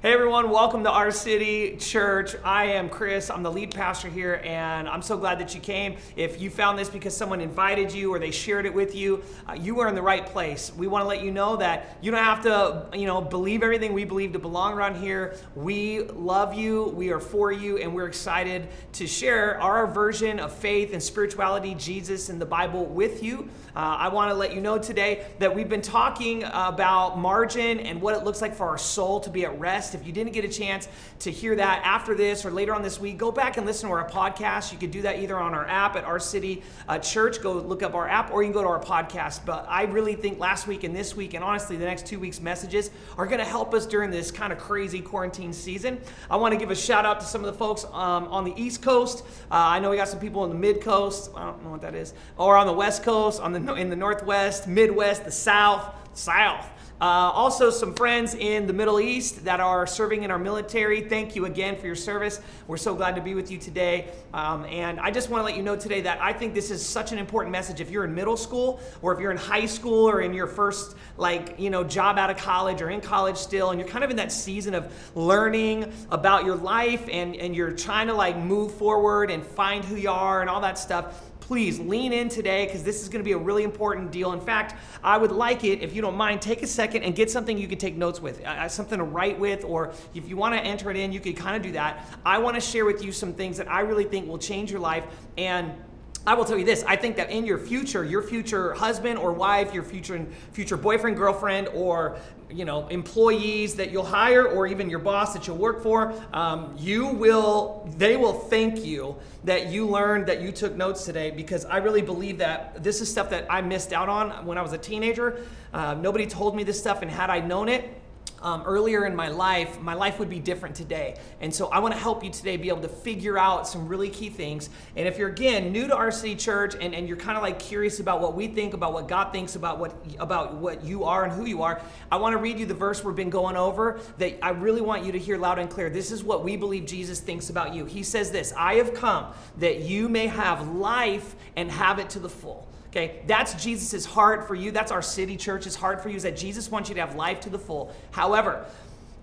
Hey everyone, welcome to OURCITY Church. I am Chris, I'm the lead pastor here, and I'm so glad that you came. If you found this because someone invited you or they shared it with you, you are in the right place. We want to let you know that you don't have to, believe everything we believe to belong around here. We love you, we are for you, and we're excited to share our version of faith and spirituality, Jesus and the Bible with you. I want to let you know today that we've been talking about margin and what it looks like for our soul to be at rest. If you didn't get a chance to hear that after this or later on this week, go back and listen to our podcast. You can do that either on our app at OURCITY Church. Go look up our app, or you can go to our podcast. But I really think last week and this week, and honestly the next 2 weeks' messages are going to help us during this kind of crazy quarantine season. I want to give a shout out to some of the folks on the East Coast. I know we got some people on the Mid Coast. I don't know what that is. Or on the West Coast, in the Northwest, Midwest, the South. Also some friends in the Middle East that are serving in our military. Thank you again for your service. We're so glad to be with you today. And I just want to let you know today that I think this is such an important message. If you're in middle school, or if you're in high school, or in your first job out of college, or in college still, and you're kind of in that season of learning about your life, and you're trying to move forward and find who you are and all that stuff, please lean in today, because this is going to be a really important deal. In fact, I would like it, if you don't mind, take a second and get something you can take notes with, something to write with, or if you want to enter it in, you can kind of do that. I want to share with you some things that I really think will change your life. And I will tell you this, I think that in your future husband or wife, your future boyfriend, girlfriend, or employees that you'll hire, or even your boss that you'll work for, they will thank you that you learned, that you took notes today, because I really believe that this is stuff that I missed out on when I was a teenager. Nobody told me this stuff, and had I known it earlier in my life would be different today. And so I want to help you today be able to figure out some really key things. And if you're, again, new to OURCITY Church, and you're kind of curious about what we think, about what God thinks about what you are and who you are, I want to read you the verse we've been going over that I really want you to hear loud and clear. This is what we believe Jesus thinks about you. He says this: I have come that you may have life and have it to the full. Okay, that's Jesus' heart for you. That's OURCITY Church's heart for you, is that Jesus wants you to have life to the full. However,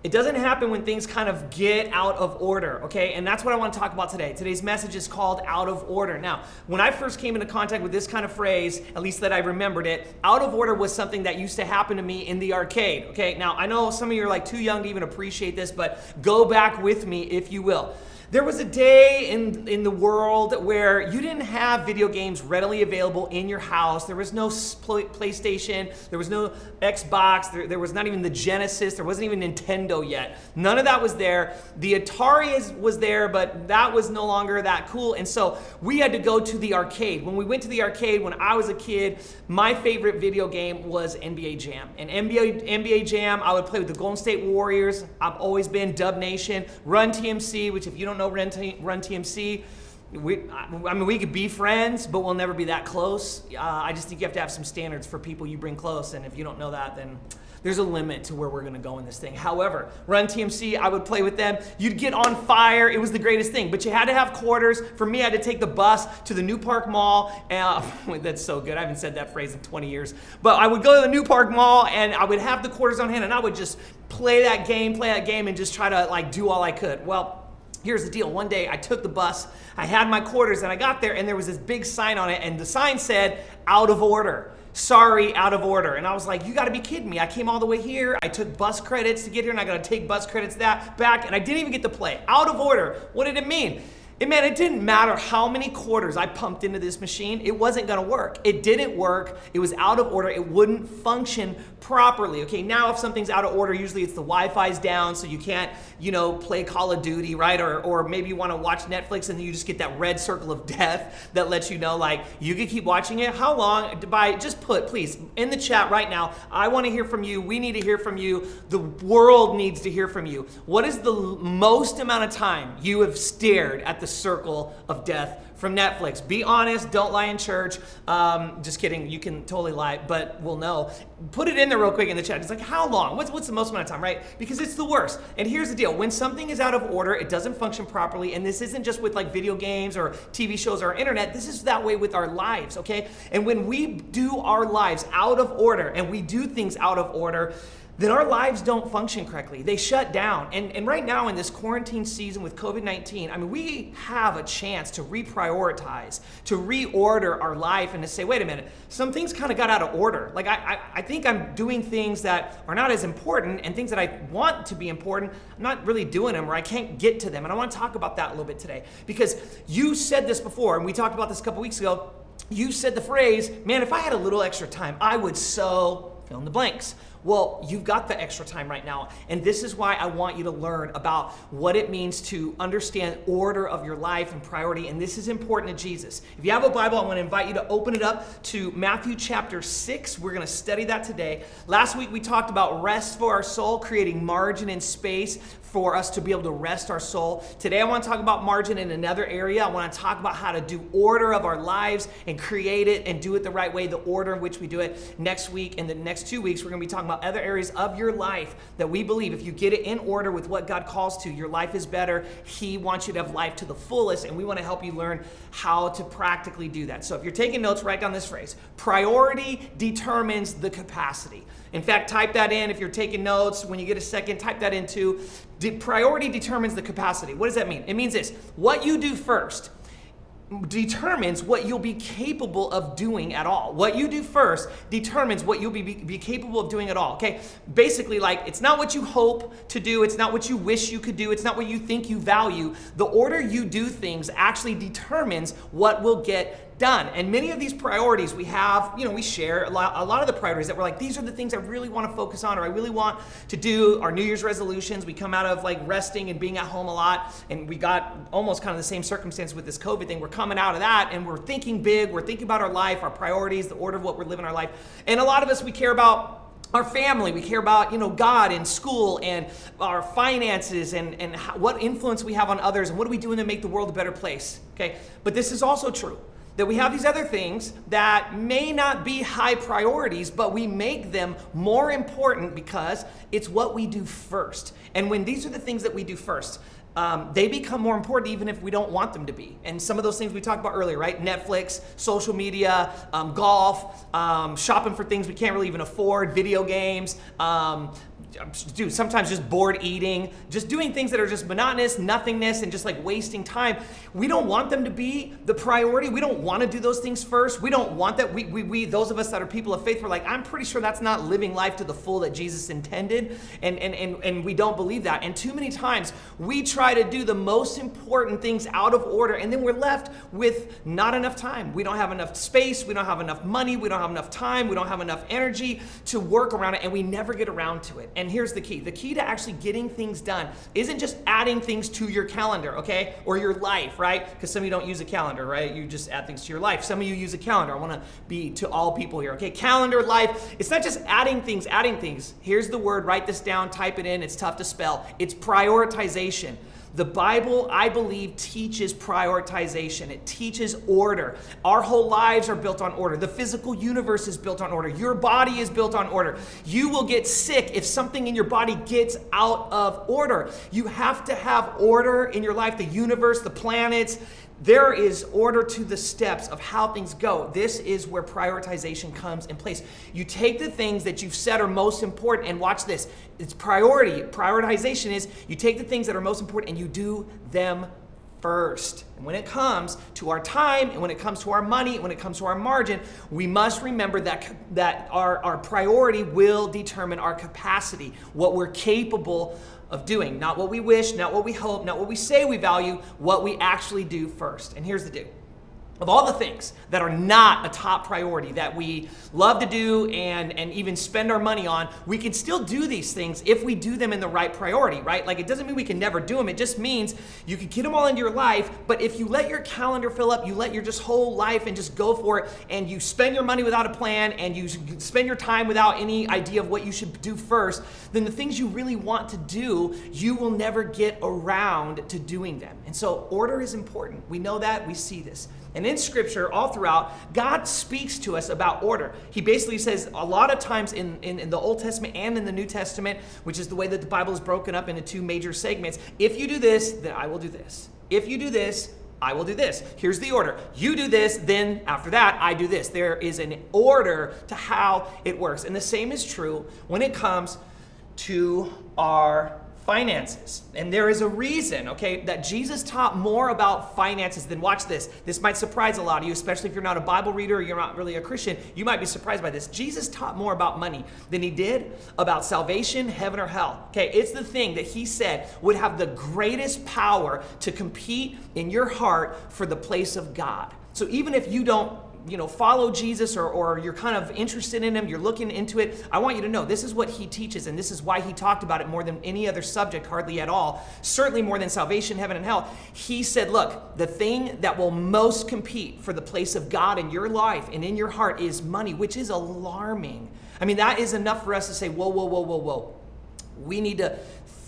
it doesn't happen when things kind of get out of order, okay? And that's what I want to talk about today. Today's message is called out of order. Now, when I first came into contact with this kind of phrase, at least that I remembered it, out of order was something that used to happen to me in the arcade, okay? Now, I know some of you are too young to even appreciate this, but go back with me if you will. There was a day in the world where you didn't have video games readily available in your house. There was no PlayStation. There was no Xbox. There was not even the Genesis. There wasn't even Nintendo yet. None of that was there. The Atari was there, but that was no longer that cool. And so we had to go to the arcade. When we went to the arcade when I was a kid, my favorite video game was NBA Jam. And NBA Jam, I would play with the Golden State Warriors. I've always been Dub Nation. Run TMC, which if you don't know Run TMC, we could be friends, but we'll never be that close. I just think you have to have some standards for people you bring close, and if you don't know that, then there's a limit to where we're going to go in this thing. However, Run TMC, I would play with them. You'd get on fire. It was the greatest thing. But you had to have quarters. For me, I had to take the bus to the New Park Mall. That's so good. I haven't said that phrase in 20 years. But I would go to the New Park Mall, and I would have the quarters on hand, and I would just play that game, and just try to do all I could. Well, here's the deal. One day I took the bus, I had my quarters, and I got there, and there was this big sign on it, and the sign said, out of order. Sorry, out of order. And I was like, you gotta be kidding me. I came all the way here, I took bus credits to get here, and I gotta take bus credits back, and I didn't even get to play. Out of order. What did it mean? It didn't matter how many quarters I pumped into this machine, it wasn't gonna work. It didn't work, it was out of order, it wouldn't function properly. Okay, now if something's out of order, usually it's the Wi-Fi's down, so you can't, play Call of Duty, right? Or maybe you wanna watch Netflix and you just get that red circle of death that lets you know, you can keep watching it. How long, just put, please, in the chat right now, I wanna hear from you, we need to hear from you, the world needs to hear from you. What is the most amount of time you have stared at the circle of death from Netflix? Be honest, don't lie in church. Just kidding, you can totally lie, but we'll know. Put it in there real quick in the chat. It's how long? What's the most amount of time, right? Because it's the worst. And here's the deal. When something is out of order, it doesn't function properly, and this isn't just with video games or TV shows or internet, this is that way with our lives, okay? And when we do our lives out of order, and we do things out of order, then our lives don't function correctly. They shut down. And right now in this quarantine season with COVID-19, I mean, we have a chance to reprioritize, to reorder our life and to say, wait a minute, some things kind of got out of order. Like I think I'm doing things that are not as important, and things that I want to be important, I'm not really doing them, or I can't get to them. And I want to talk about that a little bit today, because you said this before, and we talked about this a couple weeks ago. You said the phrase, man, if I had a little extra time, I would so fill in the blanks. Well, you've got the extra time right now, and this is why I want you to learn about what it means to understand order of your life and priority, and this is important to Jesus. If you have a Bible, I want to invite you to open it up to Matthew chapter 6. We're going to study that today. Last week we talked about rest for our soul, creating margin and space for us to be able to rest our soul. Today I want to talk about margin in another area. I want to talk about how to do order of our lives and create it and do it the right way, the order in which we do it. Next week and the next 2 weeks, we're going to be talking about other areas of your life that we believe if you get it in order with what God calls to, your life is better. He wants you to have life to the fullest, and we want to help you learn how to practically do that. So if you're taking notes, write down this phrase: priority determines the capacity. In fact, type that in. If you're taking notes, when you get a second, type that in too. Priority determines the capacity. What does that mean? It means this: what you do first determines what you'll be capable of doing at all. What you do first determines what you'll be capable of doing at all, okay? Basically, like, it's not what you hope to do, it's not what you wish you could do, it's not what you think you value. The order you do things actually determines what will get done. And many of these priorities we have, we share a lot of the priorities that we're like, these are the things I really want to focus on, or I really want to do. Our New Year's resolutions, we come out of like resting and being at home a lot, and we got almost kind of the same circumstance with this COVID thing. We're coming out of that, and we're thinking big, we're thinking about our life, our priorities, the order of what we're living our life. And a lot of us, we care about our family, we care about, God and school and our finances and what influence we have on others and what are we doing to make the world a better place, okay? But this is also true, that we have these other things that may not be high priorities, but we make them more important because it's what we do first. And when these are the things that we do first, they become more important even if we don't want them to be. And some of those things we talked about earlier, right? Netflix, social media, golf, shopping for things we can't really even afford, video games, dude, sometimes just bored eating, just doing things that are just monotonous, nothingness, and just like wasting time. We don't want them to be the priority. We don't want to do those things first. We don't want that. We those of us that are people of faith, we're like, I'm pretty sure that's not living life to the full that Jesus intended, and we don't believe that. And too many times we try to do the most important things out of order, and then we're left with not enough time. We don't have enough space. We don't have enough money. We don't have enough time. We don't have enough energy to work around it, and we never get around to it. And here's the key. The key to actually getting things done isn't just adding things to your calendar, okay? Or your life, right? Because some of you don't use a calendar, right? You just add things to your life. Some of you use a calendar. I want to be to all people here, okay? Calendar, life. It's not just adding things. Here's the word. Write this down. Type it in. It's tough to spell. It's prioritization. The Bible, I believe, teaches prioritization. It teaches order. Our whole lives are built on order. The physical universe is built on order. Your body is built on order. You will get sick if something in your body gets out of order. You have to have order in your life, the universe, the planets. There is order to the steps of how things go. This is where prioritization comes in place. You take the things that you've said are most important, and watch this. It's priority. Prioritization is you take the things that are most important and you do them first. And when it comes to our time, and when it comes to our money, and when it comes to our margin, we must remember that our priority will determine our capacity, what we're capable of doing. Not what we wish, not what we hope, not what we say we value, what we actually do first. And here's the deal. Of all the things that are not a top priority that we love to do and even spend our money on, we can still do these things if we do them in the right priority, right? Like, it doesn't mean we can never do them. It just means you can get them all into your life, but if you let your calendar fill up, you let your just whole life and just go for it, and you spend your money without a plan, and you spend your time without any idea of what you should do first, then the things you really want to do, you will never get around to doing them. And so order is important. We know that. We see this. And in Scripture, all throughout, God speaks to us about order. He basically says a lot of times in the Old Testament and in the New Testament, which is the way that the Bible is broken up into two major segments, if you do this, then I will do this. If you do this, I will do this. Here's the order. You do this, then after that, I do this. There is an order to how it works. And the same is true when it comes to our finances. And there is a reason, okay, that Jesus taught more about finances than, watch this. This might surprise a lot of you, especially if you're not a Bible reader or you're not really a Christian. You might be surprised by this. Jesus taught more about money than he did about salvation, heaven, or hell. Okay, it's the thing that he said would have the greatest power to compete in your heart for the place of God. So even if you don't follow Jesus or you're kind of interested in him, you're looking into it, I want you to know this is what he teaches, and this is why he talked about it more than any other subject, hardly at all, certainly more than salvation, heaven, and hell. He said, look, the thing that will most compete for the place of God in your life and in your heart is money, which is alarming. I mean, that is enough for us to say, whoa, whoa, whoa, whoa, whoa. We need to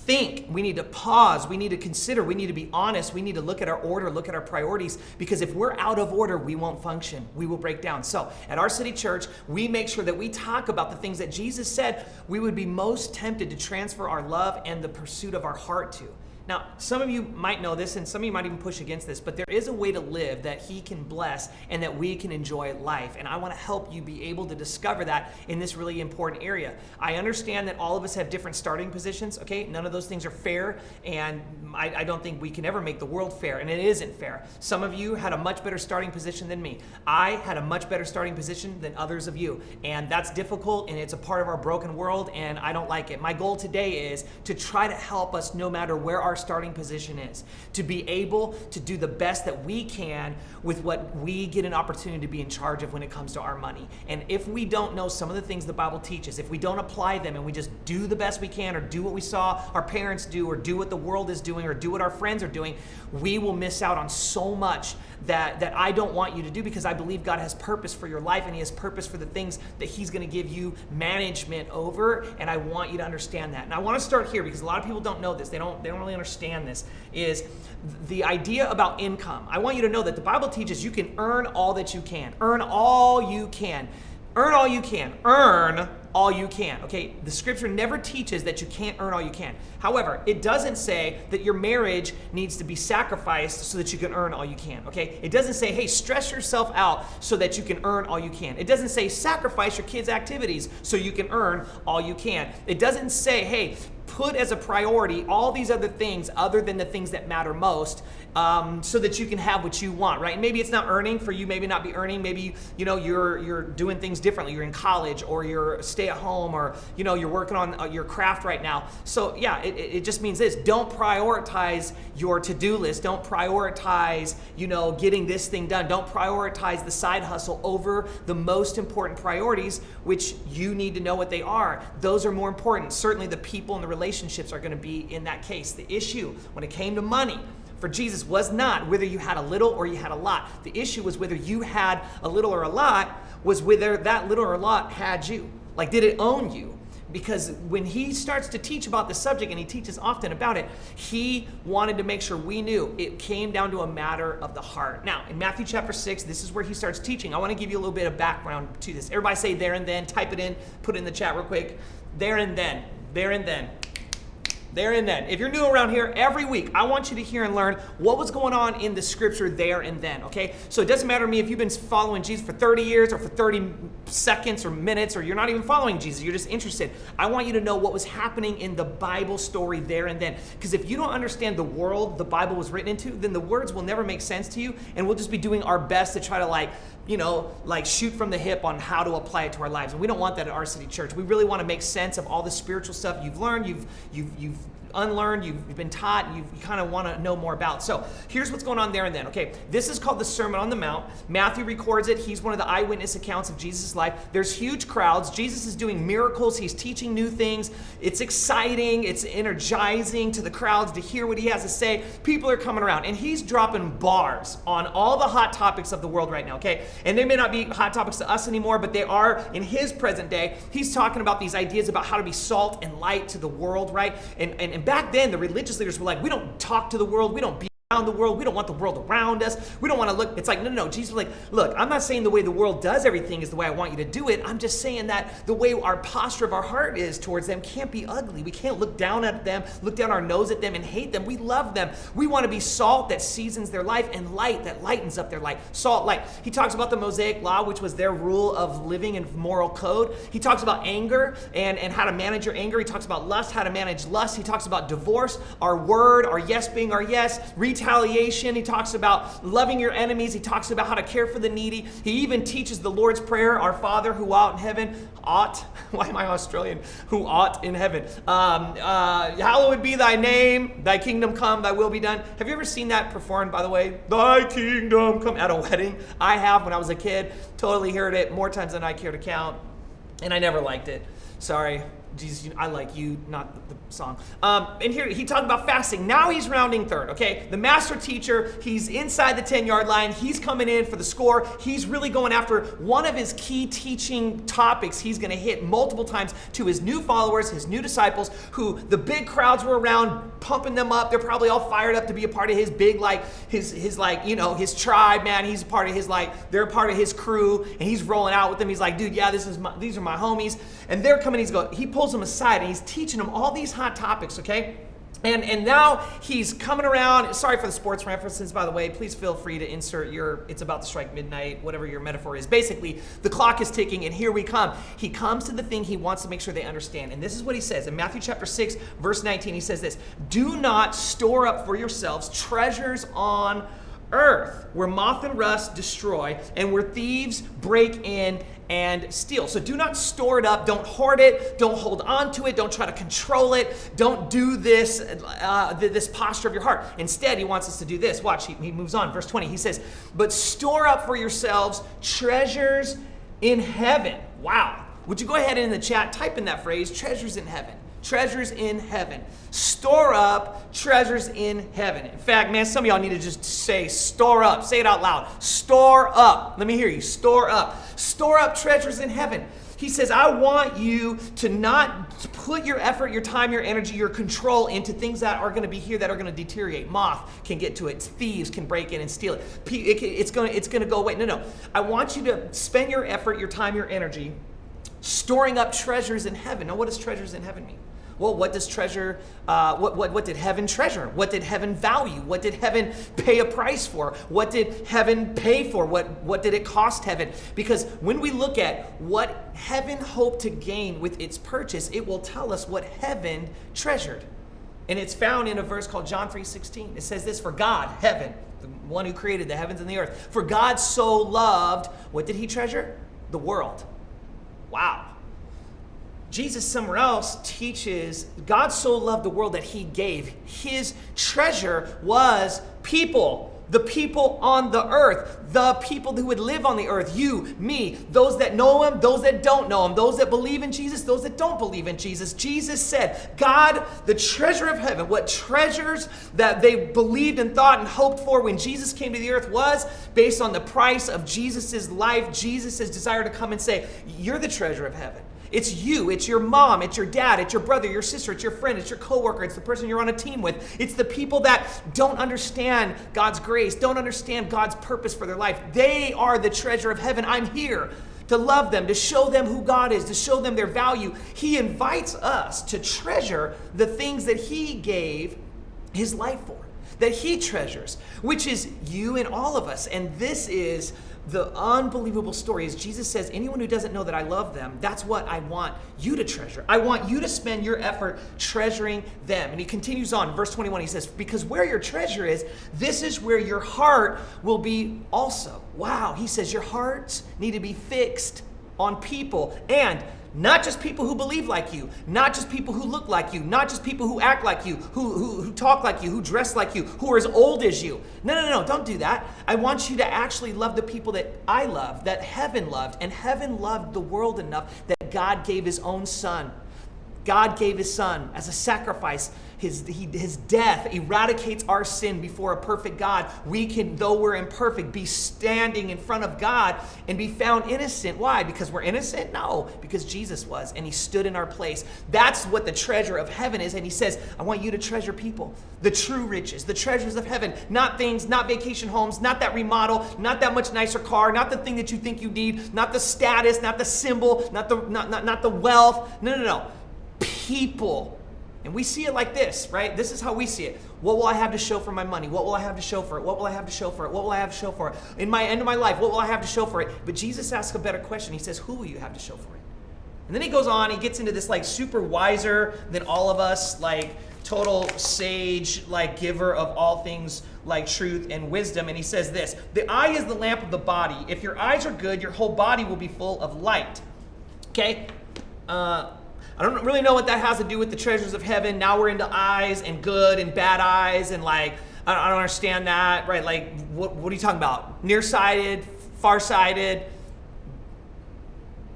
think, we need to pause, we need to consider, we need to be honest, we need to look at our order, look at our priorities, because if we're out of order, we won't function, we will break down. So at our city church, we make sure that we talk about the things that Jesus said we would be most tempted to transfer our love and the pursuit of our heart to. Now, some of you might know this, and some of you might even push against this, but there is a way to live that he can bless and that we can enjoy life. And I want to help you be able to discover that in this really important area. I understand that all of us have different starting positions, okay? None of those things are fair, and I don't think we can ever make the world fair, and it isn't fair. Some of you had a much better starting position than me. I had a much better starting position than others of you, and that's difficult, and it's a part of our broken world, and I don't like it. My goal today is to try to help us no matter where our starting position is, to be able to do the best that we can with what we get an opportunity to be in charge of when it comes to our money. And if we don't know some of the things the Bible teaches, if we don't apply them and we just do the best we can or do what we saw our parents do or do what the world is doing or do what our friends are doing, we will miss out on so much that I don't want you to do, because I believe God has purpose for your life and he has purpose for the things that he's going to give you management over, and I want you to understand that. And I want to start here because a lot of people don't know this. They don't really understand this, is the idea about income. I want you to know that the Bible teaches you can earn all that you can. Earn all you can. Earn all you can. Earn all you can, okay? The scripture never teaches that you can't earn all you can. However, it doesn't say that your marriage needs to be sacrificed so that you can earn all you can, okay? It doesn't say, hey, stress yourself out so that you can earn all you can. It doesn't say sacrifice your kids' activities so you can earn all you can. It doesn't say, hey, put as a priority all these other things other than the things that matter most, so that you can have what you want, right? And maybe it's not earning for you, maybe not be earning, maybe you're doing things differently. You're in college, or you're stay at home, or you're working on your craft right now. So yeah, it just means this: don't prioritize your to-do list. Don't prioritize getting this thing done. Don't prioritize the side hustle over the most important priorities, which you need to know what they are. Those are more important. Certainly the people and the relationships are going to be in that case. The issue when it came to money for Jesus was not whether you had a little or you had a lot. The issue was whether you had a little or a lot, was whether that little or a lot had you. Like, did it own you? Because when he starts to teach about the subject, and he teaches often about it, he wanted to make sure we knew it came down to a matter of the heart. Now, in Matthew chapter 6, this is where he starts teaching. I want to give you a little bit of background to this. Everybody say there and then. Type it in. Put it in the chat real quick. There and then. There and then. There and then. If you're new around here, every week, I want you to hear and learn what was going on in the scripture there and then, okay? So it doesn't matter to me if you've been following Jesus for 30 years or for 30 seconds or minutes, or you're not even following Jesus, you're just interested. I want you to know what was happening in the Bible story there and then. Because if you don't understand the world the Bible was written into, then the words will never make sense to you, and we'll just be doing our best to try to shoot from the hip on how to apply it to our lives. And we don't want that at our city church. We really want to make sense of all the spiritual stuff you've learned, you've unlearned, you've been taught, you kind of want to know more about. So here's what's going on there and then. Okay, this is called the Sermon on the Mount. Matthew records it. He's one of the eyewitness accounts of Jesus' life. There's huge crowds. Jesus is doing miracles. He's teaching new things. It's exciting. It's energizing to the crowds to hear what he has to say. People are coming around, and he's dropping bars on all the hot topics of the world right now, okay? And they may not be hot topics to us anymore, but they are in his present day. He's talking about these ideas about how to be salt and light to the world, right? And back then, the religious leaders were like, we don't talk to the world, we don't be around the world. We don't want the world around us. We don't want to look. It's like, no. Jesus was like, look, I'm not saying the way the world does everything is the way I want you to do it. I'm just saying that the way our posture of our heart is towards them can't be ugly. We can't look down at them, look down our nose at them and hate them. We love them. We want to be salt that seasons their life and light that lightens up their life. Salt, light. He talks about the Mosaic law, which was their rule of living and moral code. He talks about anger and how to manage your anger. He talks about lust, how to manage lust. He talks about divorce, our word, our yes being our yes, retaliation. He talks about loving your enemies. He talks about how to care for the needy. He even teaches the Lord's Prayer, our Father who art in heaven, why am I Australian? Who art in heaven. Hallowed be thy name, thy kingdom come, thy will be done. Have you ever seen that performed, by the way? Thy kingdom come, at a wedding? I have when I was a kid. Totally heard it more times than I care to count. And I never liked it. Sorry. Jesus, I like you, not the song. And here he talked about fasting. Now he's rounding third, okay? The master teacher, he's inside the 10-yard line. He's coming in for the score. He's really going after one of his key teaching topics he's going to hit multiple times to his new followers, his new disciples, who the big crowds were around pumping them up. They're probably all fired up to be a part of his big, his tribe, man. He's a part of his, they're a part of his crew, and he's rolling out with them. He's like, dude, yeah, these are my homies. And they're coming, he pulls them aside and he's teaching them all these hot topics, okay? And now he's coming around. Sorry for the sports references, by the way. Please feel free to insert it's about to strike midnight, whatever your metaphor is. Basically, the clock is ticking and here we come. He comes to the thing he wants to make sure they understand. And this is what he says. In Matthew chapter 6, verse 19, he says this: do not store up for yourselves treasures on earth, where moth and rust destroy, and where thieves break in and steal. So do not store it up. Don't hoard it. Don't hold on to it. Don't try to control it. Don't do this posture of your heart. Instead, he wants us to do this. Watch, he moves on. Verse 20, he says, but store up for yourselves treasures in heaven. Wow. Would you go ahead and in the chat, type in that phrase, treasures in heaven. Treasures in heaven. Store up treasures in heaven. In fact, man, some of y'all need to just say store up. Say it out loud. Store up. Let me hear you. Store up. Store up treasures in heaven. He says, I want you to not put your effort, your time, your energy, your control into things that are going to be here that are going to deteriorate. Moth can get to it. Thieves can break in and steal it. It's going to go away. No. I want you to spend your effort, your time, your energy storing up treasures in heaven. Now, what does treasures in heaven mean? Well, what does treasure, what did heaven treasure? What did heaven value? What did heaven pay a price for? What did heaven pay for? What did it cost heaven? Because when we look at what heaven hoped to gain with its purchase, it will tell us what heaven treasured. And it's found in a verse called John 3:16. It says this: for God, heaven, the one who created the heavens and the earth, for God so loved, what did he treasure? The world. Wow. Jesus somewhere else teaches God so loved the world that he gave. His treasure was people, the people on the earth, the people who would live on the earth, you, me, those that know him, those that don't know him, those that believe in Jesus, those that don't believe in Jesus. Jesus said, God, the treasure of heaven, what treasures that they believed and thought and hoped for when Jesus came to the earth was based on the price of Jesus's life, Jesus's desire to come and say, you're the treasure of heaven. It's you, it's your mom, it's your dad, it's your brother, your sister, it's your friend, it's your coworker, it's the person you're on a team with. It's the people that don't understand God's grace, don't understand God's purpose for their life. They are the treasure of heaven. I'm here to love them, to show them who God is, to show them their value. He invites us to treasure the things that he gave his life for, that he treasures, which is you and all of us. And this is the unbelievable story. Is Jesus says, anyone who doesn't know that I love them, that's what I want you to treasure. I want you to spend your effort treasuring them. And he continues on, verse 21, he says, because where your treasure is, this is where your heart will be also. Wow, he says your hearts need to be fixed on people, and not just people who believe like you, not just people who look like you, not just people who act like you, who talk like you, who dress like you, who are as old as you. No, don't do that. I want you to actually love the people that I love, that heaven loved, and heaven loved the world enough that God gave his own son God gave his son as a sacrifice. His death eradicates our sin before a perfect God. We can, though we're imperfect, be standing in front of God and be found innocent. Why? Because we're innocent? No, because Jesus was, and he stood in our place. That's what the treasure of heaven is. And he says, I want you to treasure people, the true riches, the treasures of heaven, not things, not vacation homes, not that remodel, not that much nicer car, not the thing that you think you need, not the status, not the symbol, not the wealth. No. People. And we see it like this, right? This is how we see it. What will I have to show for my money? What will I have to show for it? What will I have to show for it? What will I have to show for it? In my end of my life, what will I have to show for it? But Jesus asks a better question. He says, who will you have to show for it? And then he goes on, he gets into this like super wiser than all of us, like total sage, like giver of all things like truth and wisdom. And he says this, the eye is the lamp of the body. If your eyes are good, your whole body will be full of light. Okay? I don't really know what that has to do with the treasures of heaven. Now we're into eyes and good and bad eyes, and like, I don't understand that, right? Like, what are you talking about? Nearsighted, farsighted,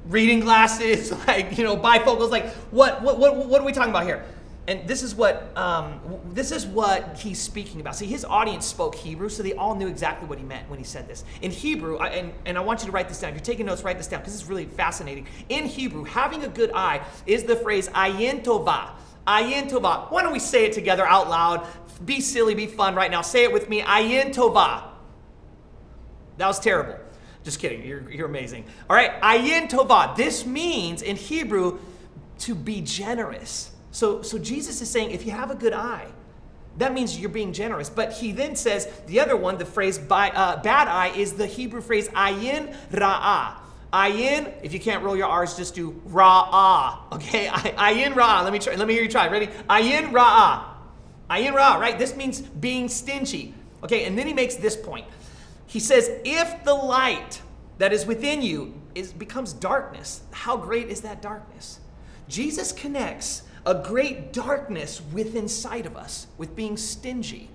reading glasses, like, bifocals, like, what are we talking about here? And this is what he's speaking about. See, his audience spoke Hebrew, so they all knew exactly what he meant when he said this. In Hebrew, and I want you to write this down. If you're taking notes, write this down, because it's really fascinating. In Hebrew, having a good eye is the phrase ayin tova. Ayin tova. Why don't we say it together out loud? Be silly, be fun right now. Say it with me. Ayin tova. That was terrible. Just kidding. You're amazing. All right. Ayin tova. This means in Hebrew to be generous. So Jesus is saying, if you have a good eye, that means you're being generous. But he then says, the other one, the phrase bad eye, is the Hebrew phrase ayin ra'ah. Ayin, if you can't roll your R's, just do ra'ah. Okay, ayin ra'ah. Let me hear you try. Ready? Ayin ra'ah. Ayin ra'ah, right? This means being stingy. Okay, and then he makes this point. He says, if the light that is within you becomes darkness, how great is that darkness? Jesus connects a great darkness within sight of us with being stingy.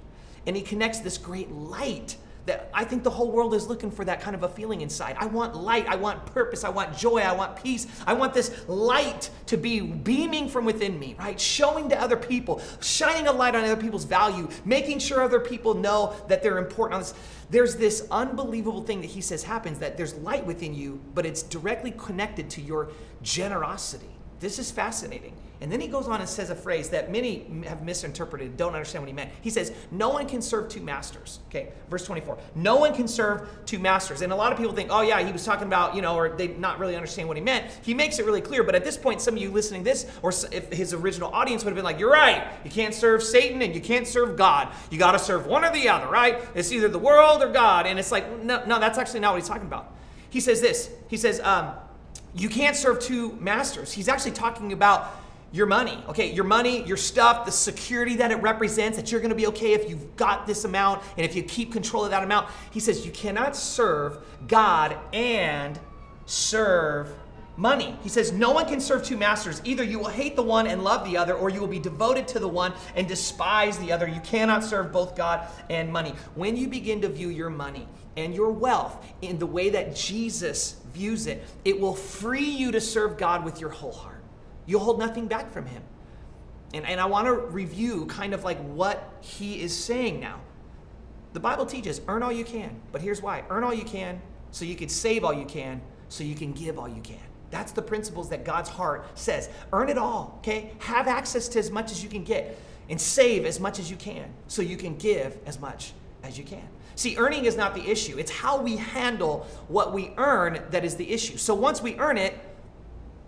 And he connects this great light that I think the whole world is looking for, that kind of a feeling inside. I want light, I want purpose, I want joy, I want peace. I want this light to be beaming from within me, right? Showing to other people, shining a light on other people's value, making sure other people know that they're important. There's this unbelievable thing that he says happens, that there's light within you, but it's directly connected to your generosity. This is fascinating. And then he goes on and says a phrase that many have misinterpreted, don't understand what he meant. He says, no one can serve two masters. Okay, verse 24. No one can serve two masters. And a lot of people think, oh yeah, he was talking about, or they not really understand what he meant. He makes it really clear, but at this point, some of you listening to this, or if his original audience would have been like, you're right, you can't serve Satan and you can't serve God. You got to serve one or the other, right? It's either the world or God. And it's like, no, that's actually not what he's talking about. He says this, he says, you can't serve two masters. He's actually talking about your money, okay? Your money, your stuff, the security that it represents, that you're gonna be okay if you've got this amount and if you keep control of that amount. He says you cannot serve God and serve money. He says no one can serve two masters. Either you will hate the one and love the other, or you will be devoted to the one and despise the other. You cannot serve both God and money. When you begin to view your money and your wealth in the way that Jesus views it, it will free you to serve God with your whole heart. You'll hold nothing back from him. And I want to review kind of like what he is saying now. The Bible teaches, earn all you can. But here's why. Earn all you can so you can save all you can, so you can give all you can. That's the principles that God's heart says. Earn it all, okay? Have access to as much as you can get and save as much as you can so you can give as much as you can. See, earning is not the issue. It's how we handle what we earn that is the issue. So once we earn it,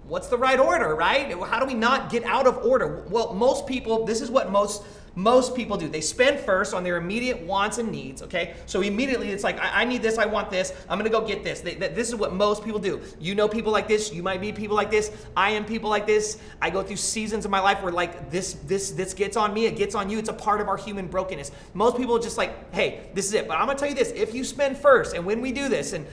what's the right order, right? How do we not get out of order? Well, most people, this is what most people do. They spend first on their immediate wants and needs, okay? So immediately it's like, I need this, I want this, I'm gonna go get this. This is what most people do. You know people like this, you might be people like this, I am people like this. I go through seasons of my life where like this gets on me, it gets on you, it's a part of our human brokenness. Most people are just like, hey, this is it. But I'm gonna tell you this, if you spend first, and when we do this, and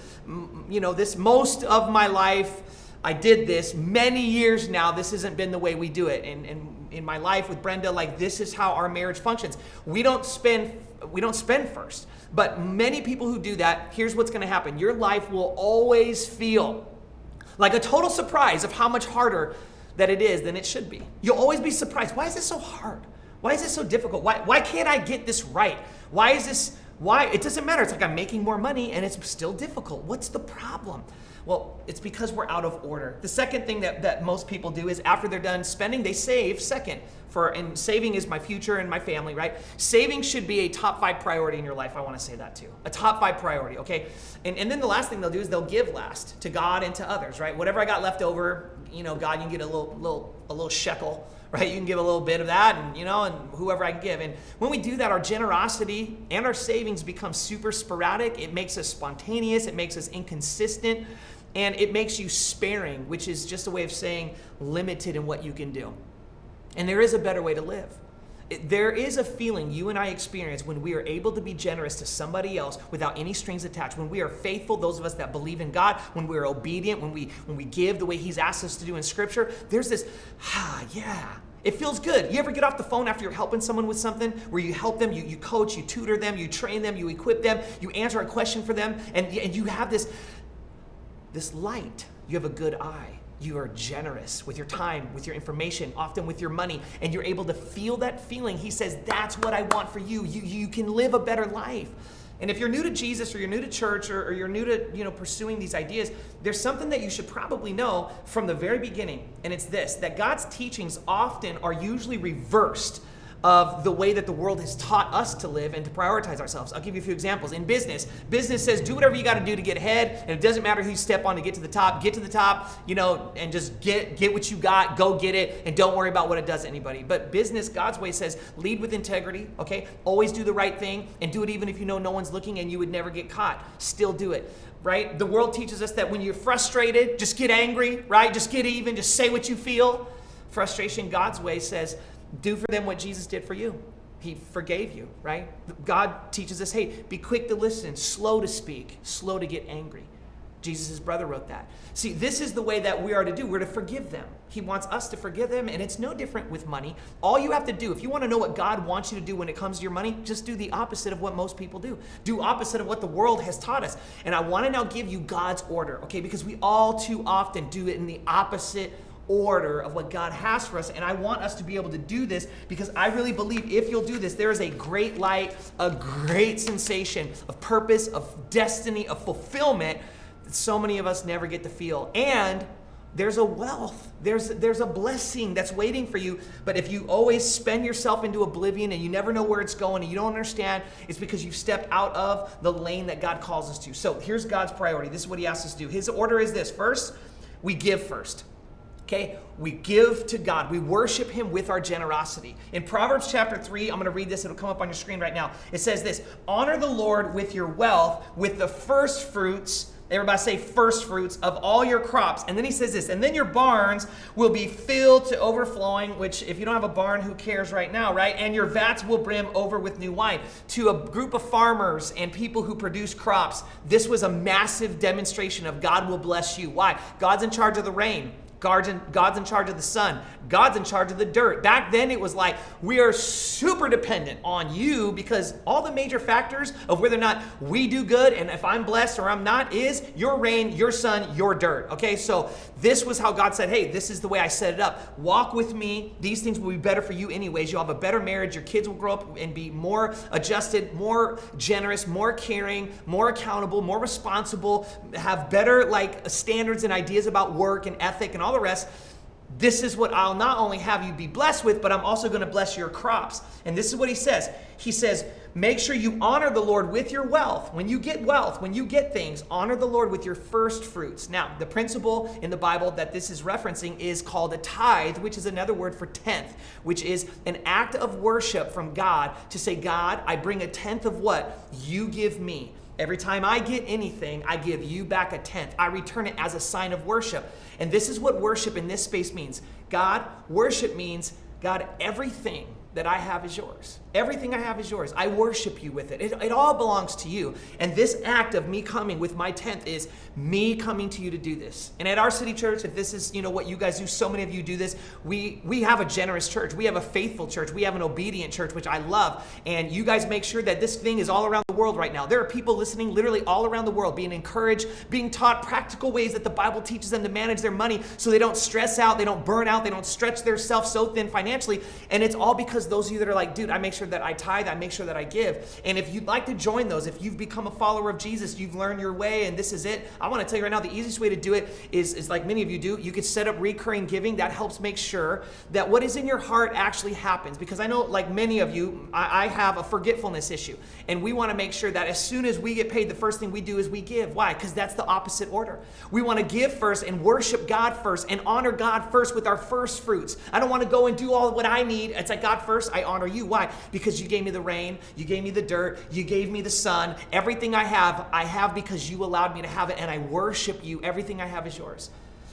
this most of my life, I did this many years now. This hasn't been the way we do it. And in my life with Brenda, like this is how our marriage functions. We don't spend first. But many people who do that, here's what's going to happen. Your life will always feel like a total surprise of how much harder that it is than it should be. You'll always be surprised. Why is this so hard? Why is this so difficult? Why can't I get this right? Why? It doesn't matter. It's like I'm making more money and it's still difficult. What's the problem? Well, it's because we're out of order. The second thing that most people do is after they're done spending, they save second. And saving is my future and my family, right? Saving should be a top 5 priority in your life. I want to say that too. A top 5 priority, okay? And then the last thing they'll do is they'll give last to God and to others, right? Whatever I got left over, God, you can get a little shekel, right? You can give a little bit of that and whoever I can give. And when we do that, our generosity and our savings become super sporadic. It makes us spontaneous. It makes us inconsistent. And it makes you sparing, which is just a way of saying limited in what you can do. And there is a better way to live. There is a feeling you and I experience when we are able to be generous to somebody else without any strings attached. When we are faithful, those of us that believe in God, when we are obedient, when we give the way He's asked us to do in Scripture, there's this, yeah. It feels good. You ever get off the phone after you're helping someone with something where you help them, you coach, you tutor them, you train them, you equip them, you answer a question for them, and you have this light. You have a good eye. You are generous with your time, with your information, often with your money, and you're able to feel that feeling. He says, that's what I want for you. You can live a better life. And if you're new to Jesus or you're new to church or you're new to pursuing these ideas, there's something that you should probably know from the very beginning, and it's this, that God's teachings often are usually reversed of the way that the world has taught us to live and to prioritize ourselves. I'll give you a few examples. In business says do whatever you got to do to get ahead, and it doesn't matter who you step on to get to the top, and just get what you got, go get it, and don't worry about what it does to anybody. But business, God's way, says lead with integrity, okay? Always do the right thing, and do it even if you know no one's looking and you would never get caught. Still do it, right? The world teaches us that when you're frustrated, just get angry, right? Just get even, just say what you feel. Frustration, God's way, says do for them what Jesus did for you. He forgave you, right? God teaches us, hey, be quick to listen, slow to speak, slow to get angry. Jesus' brother wrote that. See, this is the way that we are to do. We're to forgive them. He wants us to forgive them, and it's no different with money. All you have to do, if you want to know what God wants you to do when it comes to your money, just do the opposite of what most people do. Do opposite of what the world has taught us. And I want to now give you God's order, okay? Because we all too often do it in the opposite order of what God has for us, and I want us to be able to do this because I really believe if you'll do this, there is a great light, a great sensation of purpose, of destiny, of fulfillment that so many of us never get to feel. And there's a wealth, there's a blessing that's waiting for you. But if you always spend yourself into oblivion and you never know where it's going and you don't understand, it's because you've stepped out of the lane that God calls us to. So here's God's priority. This is what He asks us to do. His order is this. First, we give first. Okay, we give to God. We worship Him with our generosity. In Proverbs chapter 3, I'm going to read this. It'll come up on your screen right now. It says this, honor the Lord with your wealth, with the first fruits, everybody say first fruits of all your crops. And then he says this, and then your barns will be filled to overflowing, which if you don't have a barn, who cares right now, right? And your vats will brim over with new wine. To a group of farmers and people who produce crops, this was a massive demonstration of God will bless you. Why? God's in charge of the rain. God's in charge of the sun. God's in charge of the dirt. Back then it was like, we are super dependent on you because all the major factors of whether or not we do good and if I'm blessed or I'm not is your rain, your sun, your dirt. Okay, so this was how God said, hey, this is the way I set it up. Walk with me. These things will be better for you anyways. You'll have a better marriage. Your kids will grow up and be more adjusted, more generous, more caring, more accountable, more responsible, have better standards and ideas about work and ethic and all the rest. This is what I'll not only have you be blessed with, but I'm also going to bless your crops. And this is what he says. He says, make sure you honor the Lord with your wealth. When you get things, honor the Lord with your first fruits. Now, the principle in the Bible that this is referencing is called a tithe, which is another word for tenth, which is an act of worship from God to say, God, I bring a tenth of what you give me. Every time I get anything, I give you back a tenth. I return it as a sign of worship. And this is what worship in this space means. God, worship means, God, everything that I have is yours. Everything I have is yours. I worship you with it. It all belongs to you. And this act of me coming with my tenth is me coming to you to do this. And at our city church, if this is what you guys do, so many of you do this, we have a generous church. We have a faithful church. We have an obedient church, which I love. And you guys make sure that this thing is all around the world right now. There are people listening literally all around the world, being encouraged, being taught practical ways that the Bible teaches them to manage their money so they don't stress out, they don't burn out, they don't stretch themselves so thin financially. And it's all because those of you that are like, dude, I make sure that I tithe, I make sure that I give. And if you'd like to join those, if you've become a follower of Jesus, you've learned your way and this is it, I want to tell you right now, the easiest way to do it is like many of you do. You could set up recurring giving. That helps make sure that what is in your heart actually happens. Because I know like many of you, I have a forgetfulness issue. And we want to make sure that as soon as we get paid, the first thing we do is we give. Why? Because that's the opposite order. We want to give first and worship God first and honor God first with our first fruits. I don't want to go and do all what I need. It's like, God first, I honor you. Why? Because you gave me the rain, you gave me the dirt, you gave me the sun. Everything I have because you allowed me to have it, and I worship you. Everything I have is yours.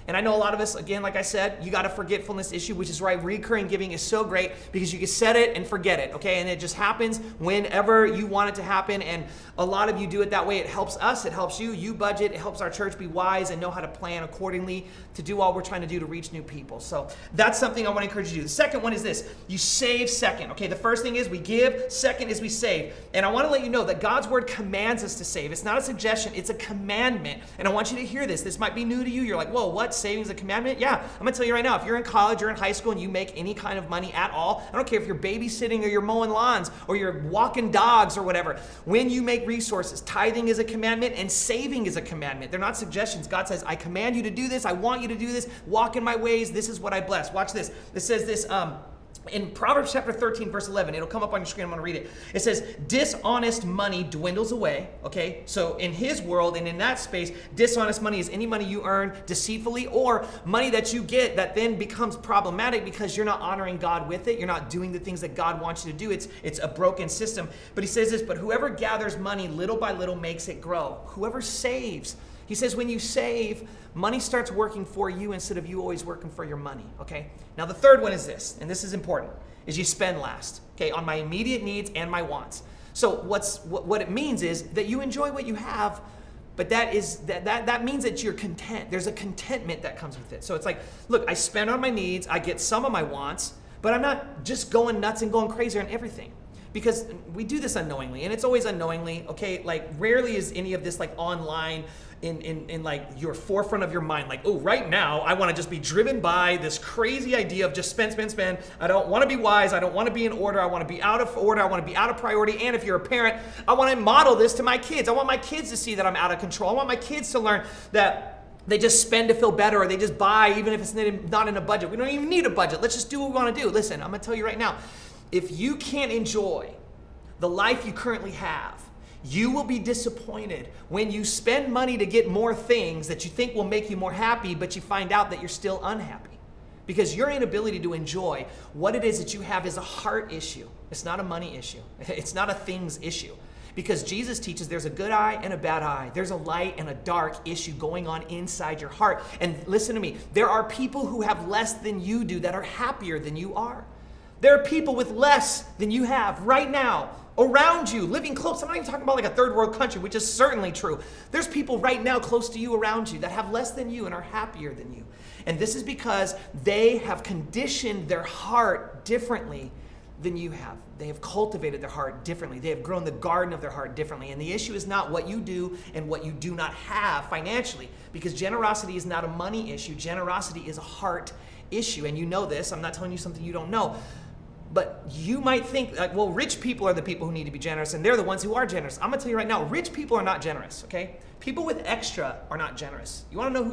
And I know a lot of us, again, like I said, you got a forgetfulness issue, which is why recurring giving is so great, because you can set it and forget it, okay? And it just happens whenever you want it to happen. And a lot of you do it that way. It helps us, it helps you, you budget, it helps our church be wise and know how to plan accordingly to do all we're trying to do to reach new people. So that's something I want to encourage you to do. The second one is this: you save second, okay? The first thing is we give, second is we save. And I want to let you know that God's word commands us to save. It's not a suggestion, it's a commandment. And I want you to hear this. This might be new to you. You're like, whoa, what? Saving is a commandment? Yeah, I'm gonna tell you right now, if you're in college or in high school and you make any kind of money at all, I don't care if you're babysitting or you're mowing lawns or you're walking dogs or whatever, when you make resources, tithing is a commandment and saving is a commandment. They're not suggestions. God says, I command you to do this, I want you to do this, walk in my ways, this is what I bless. Watch this. It says this, in Proverbs chapter 13, verse 11, it'll come up on your screen, I'm going to read it. It says, dishonest money dwindles away, okay? So in his world and in that space, dishonest money is any money you earn deceitfully or money that you get that then becomes problematic because you're not honoring God with it. You're not doing the things that God wants you to do. It's a broken system. But he says this, but whoever gathers money little by little makes it grow. Whoever saves. He says when you save, money starts working for you instead of you always working for your money, okay? Now the third one is this, and this is important, is you spend last, okay, on my immediate needs and my wants. So what it means is that you enjoy what you have, but that means that you're content. There's a contentment that comes with it. So it's like, look, I spend on my needs, I get some of my wants, but I'm not just going nuts and going crazy on everything. Because we do this unknowingly, and it's always unknowingly, okay? Like rarely is any of this like online in like your forefront of your mind, like, oh, right now I want to just be driven by this crazy idea of just spend. I don't want to be wise. I don't want to be in order. I want to be out of order. I want to be out of priority. And if you're a parent, I want to model this to my kids. I want my kids to see that I'm out of control. I want my kids to learn that they just spend to feel better, or they just buy even if it's not in a budget. We don't even need a budget. Let's just do what we want to do. Listen, I'm going to tell you right now, if you can't enjoy the life you currently have, you will be disappointed when you spend money to get more things that you think will make you more happy, but you find out that you're still unhappy. Because your inability to enjoy what it is that you have is a heart issue. It's not a money issue. It's not a things issue. Because Jesus teaches there's a good eye and a bad eye. There's a light and a dark issue going on inside your heart. And listen to me, there are people who have less than you do that are happier than you are. There are people with less than you have right now around you, living close. I'm not even talking about like a third world country, which is certainly true. There's people right now close to you, around you, that have less than you and are happier than you. And this is because they have conditioned their heart differently than you have. They have cultivated their heart differently. They have grown the garden of their heart differently. And the issue is not what you do and what you do not have financially, because generosity is not a money issue. Generosity is a heart issue. And you know this. I'm not telling you something you don't know. But you might think, like, well, rich people are the people who need to be generous, and they're the ones who are generous. I'm going to tell you right now, rich people are not generous, okay? People with extra are not generous. You want to know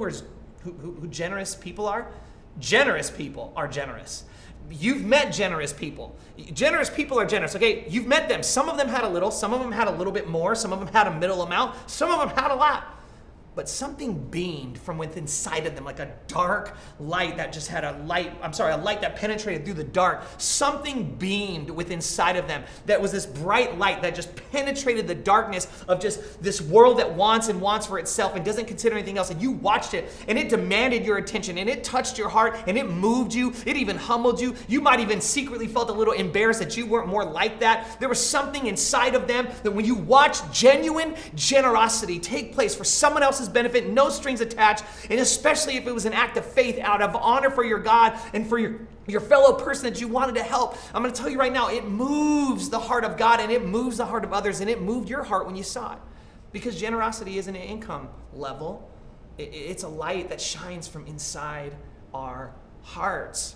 who generous people are? Generous people are generous. You've met generous people. Generous people are generous, okay? You've met them. Some of them had a little, some of them had a little bit more, some of them had a middle amount, some of them had a lot. but something beamed from within inside of them, like a dark light that just had a light that penetrated through the dark. Something beamed within inside of them that was this bright light that just penetrated the darkness of just this world that wants and wants for itself and doesn't consider anything else. And you watched it, and it demanded your attention, and it touched your heart, and it moved you. It even humbled you. You might even secretly felt a little embarrassed that you weren't more like that. There was something inside of them that when you watch genuine generosity take place for someone else's benefit, no strings attached, and especially if it was an act of faith out of honor for your God and for your fellow person that you wanted to help, I'm going to tell you right now, it moves the heart of God and it moves the heart of others, and it moved your heart when you saw it. Because generosity isn't an income level. It's a light that shines from inside our hearts.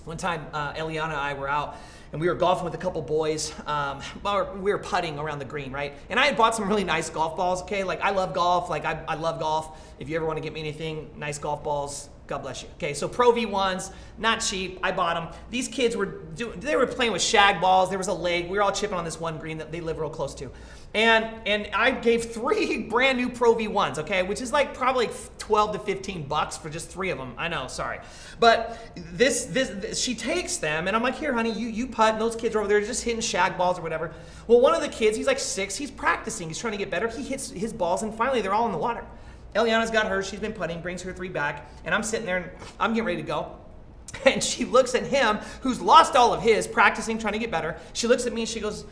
One time, Eliana and I were out and we were golfing with a couple boys. We were putting around the green, right? And I had bought some really nice golf balls, okay? Like, I love golf. Like, I love golf. If you ever want to get me anything, nice golf balls, God bless you. Okay, so Pro V1s, not cheap. I bought them. These kids they were playing with shag balls. There was a lake. We were all chipping on this one green that they live real close to. And I gave 3 brand new Pro V1s, okay, which is like probably 12 to 15 bucks for just 3 of them. I know, sorry. But this she takes them, and I'm like, here, honey, you putt, and those kids are over there just hitting shag balls or whatever. Well, one of the kids, he's like 6, he's practicing, he's trying to get better. He hits his balls, and finally they're all in the water. Eliana's got hers, she's been putting, brings her 3 back, and I'm sitting there, and I'm getting ready to go. And she looks at him, who's lost all of his, practicing, trying to get better. She looks at me and she goes,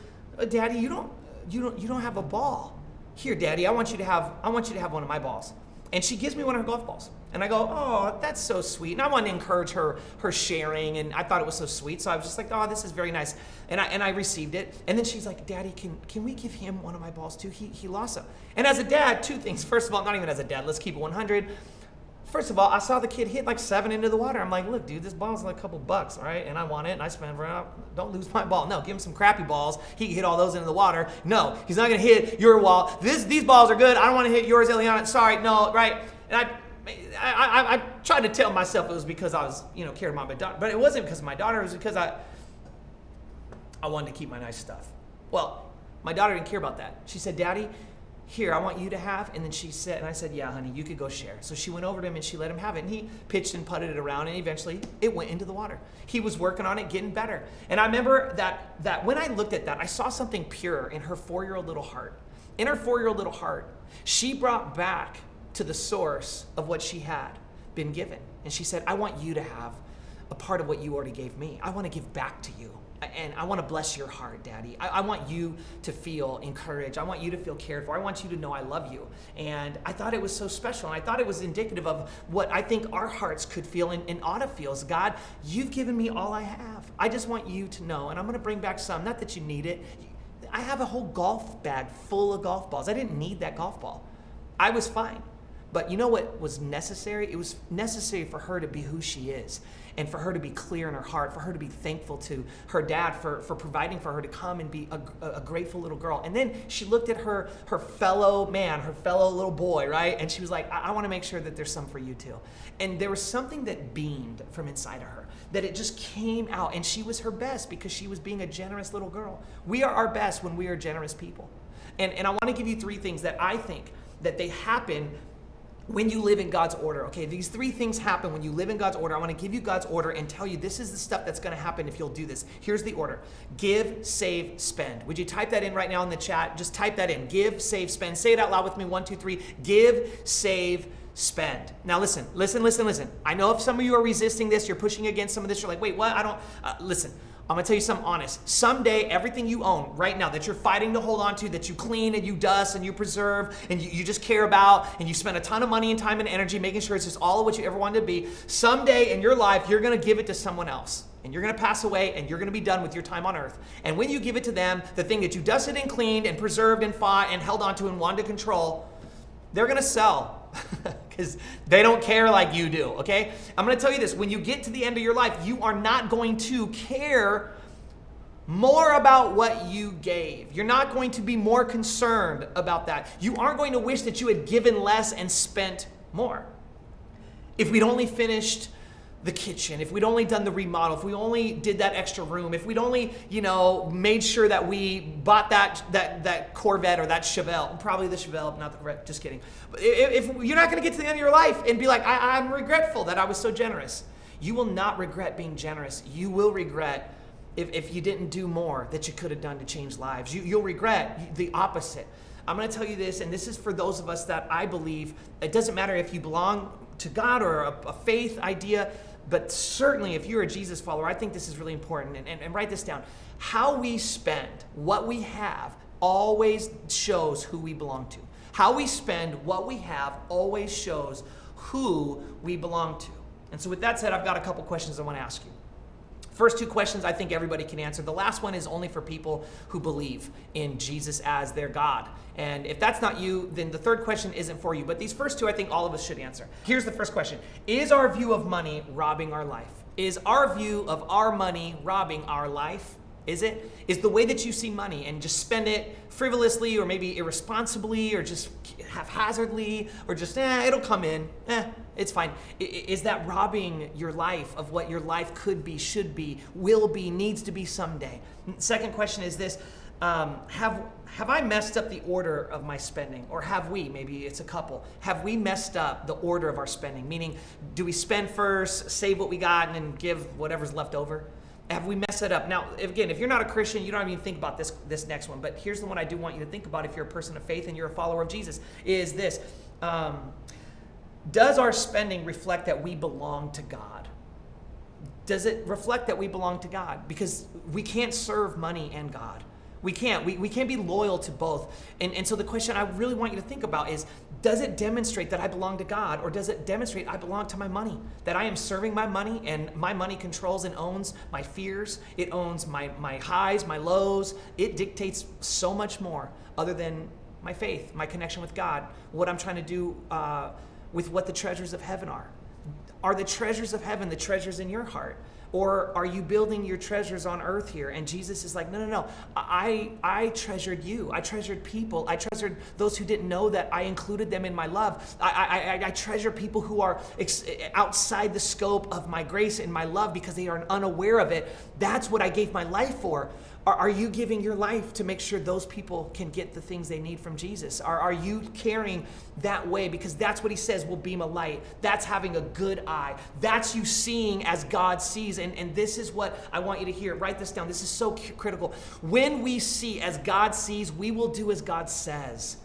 Daddy, you don't have a ball. Here, Daddy, I want you to have one of my balls. And she gives me one of her golf balls. And I go, oh, that's so sweet. And I wanted to encourage her sharing, and I thought it was so sweet. So I was just like, oh, this is very nice. And I received it. And then she's like, Daddy, can we give him one of my balls too? He lost them. And as a dad, 2 things. First of all, not even as a dad, let's keep it 100. First of all, I saw the kid hit like 7 into the water. I'm like, look, dude, this ball's like a couple bucks, all right? And I want it, and I spent for it. Don't lose my ball. No, give him some crappy balls. He can hit all those into the water. No, he's not going to hit your wall. These balls are good. I don't want to hit yours, Eliana. Sorry, no, right? And I tried to tell myself it was because I was, caring about my daughter. But it wasn't because of my daughter. It was because I wanted to keep my nice stuff. Well, my daughter didn't care about that. She said, Daddy, here, I want you to have. And then she said, and I said, yeah, honey, you could go share. So she went over to him and she let him have it. And he pitched and putted it around, and eventually it went into the water. He was working on it, getting better. And I remember that when I looked at that, I saw something pure in her 4-year-old little heart. In her 4-year-old little heart, she brought back to the source of what she had been given. And she said, I want you to have a part of what you already gave me. I want to give back to you. And I want to bless your heart, Daddy. I want you to feel encouraged. I want you to feel cared for. I want you to know I love you. And I thought it was so special. And I thought it was indicative of what I think our hearts could feel and ought to feel. Is, God, you've given me all I have. I just want you to know. And I'm going to bring back some. Not that you need it. I have a whole golf bag full of golf balls. I didn't need that golf ball. I was fine. But you know what was necessary? It was necessary for her to be who she is, and for her to be clear in her heart, for her to be thankful to her dad for providing for her to come and be a grateful little girl. And then she looked at her fellow man, her fellow little boy, right? And she was like, I want to make sure that there's some for you too. And there was something that beamed from inside of her, that it just came out, and she was her best because she was being a generous little girl. We are our best when we are generous people. And I want to give you 3 things that I think that they happen when you live in God's order. Okay, these 3 things happen when you live in God's order. I want to give you God's order and tell you this is the stuff that's going to happen if you'll do this. Here's the order. Give, save, spend. Would you type that in right now in the chat? Just type that in. Give, save, spend. Say it out loud with me. 1, 2, 3. Give, save, spend. Now listen. I know if some of you are resisting this, you're pushing against some of this, you're like, wait, what? I don't, listen. I'm going to tell you something honest. Someday, everything you own right now that you're fighting to hold on to, that you clean and you dust and you preserve and you just care about, and you spend a ton of money and time and energy making sure it's just all of what you ever wanted to be, someday in your life, you're going to give it to someone else. And you're going to pass away, and you're going to be done with your time on earth. And when you give it to them, the thing that you dusted and cleaned and preserved and fought and held on to and wanted to control, they're going to sell. Because they don't care like you do, okay? I'm going to tell you this. When you get to the end of your life, you are not going to care more about what you gave. You're not going to be more concerned about that. You aren't going to wish that you had given less and spent more. If we'd only finished the kitchen, if we'd only done the remodel, if we only did that extra room, if we'd only, made sure that we bought that Corvette or that Chevelle, probably the Chevelle, not the Corvette, just kidding. But if you're not going to get to the end of your life and be like, I'm regretful that I was so generous. You will not regret being generous. You will regret if you didn't do more that you could have done to change lives. You'll regret the opposite. I'm going to tell you this, and this is for those of us that I believe, it doesn't matter if you belong to God or a faith idea, but certainly if you're a Jesus follower, I think this is really important, and write this down. How we spend what we have always shows who we belong to. How we spend what we have always shows who we belong to. And so with that said, I've got a couple questions I want to ask you. First two questions I think everybody can answer. The last one is only for people who believe in Jesus as their God. And if that's not you, then the third question isn't for you. But these first two I think all of us should answer. Here's the first question. Is our view of money robbing our life? Is our view of our money robbing our life? Is it? Is the way that you see money and just spend it frivolously or maybe irresponsibly or just haphazardly or just, it'll come in, it's fine. Is that robbing your life of what your life could be, should be, will be, needs to be someday? Second question is this, have I messed up the order of my spending? Or have we, maybe it's a couple, have we messed up the order of our spending? Meaning, do we spend first, save what we got, and then give whatever's left over? Have we messed it up? Now, again, if you're not a Christian, you don't even think about this next one. But here's the one I do want you to think about if you're a person of faith and you're a follower of Jesus, is this. Does our spending reflect that we belong to God? Does it reflect that we belong to God? Because we can't serve money and God. We can't. We can't be loyal to both. And so the question I really want you to think about is, does it demonstrate that I belong to God, or does it demonstrate I belong to my money? That I am serving my money, and my money controls and owns my fears. It owns my highs, my lows. It dictates so much more other than my faith, my connection with God, what I'm trying to do with what the treasures of heaven are. Are the treasures of heaven the treasures in your heart? Or are you building your treasures on earth here? And Jesus is like, no. I treasured you. I treasured people. I treasured those who didn't know that I included them in my love. I treasure people who are outside the scope of my grace and my love because they are unaware of it. That's what I gave my life for. Are you giving your life to make sure those people can get the things they need from Jesus? Are you caring that way? Because that's what he says will beam a light. That's having a good eye. That's you seeing as God sees. And this is what I want you to hear. Write this down. This is so critical. When we see as God sees, we will do as God says.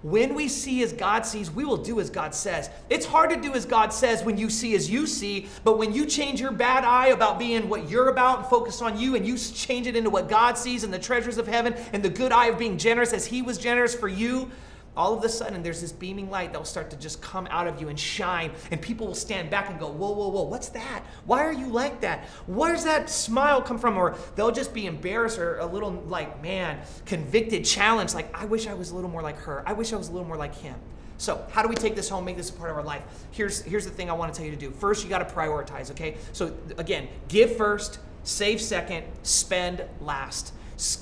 When we see as God sees, we will do as God says. It's hard to do as God says when you see as you see, but when you change your bad eye about being what you're about and focus on you, and you change it into what God sees and the treasures of heaven and the good eye of being generous as he was generous for you, all of a sudden there's this beaming light that will start to just come out of you and shine, and people will stand back and go, whoa, what's that? Why are you like that? Where does that smile come from? Or they'll just be embarrassed or a little like, man, convicted, challenged, like, I wish I was a little more like her. I wish I was a little more like him. So how do we take this home, make this a part of our life? Here's the thing I want to tell you to do. First, you got to prioritize, okay? So again, give first, save second, spend last.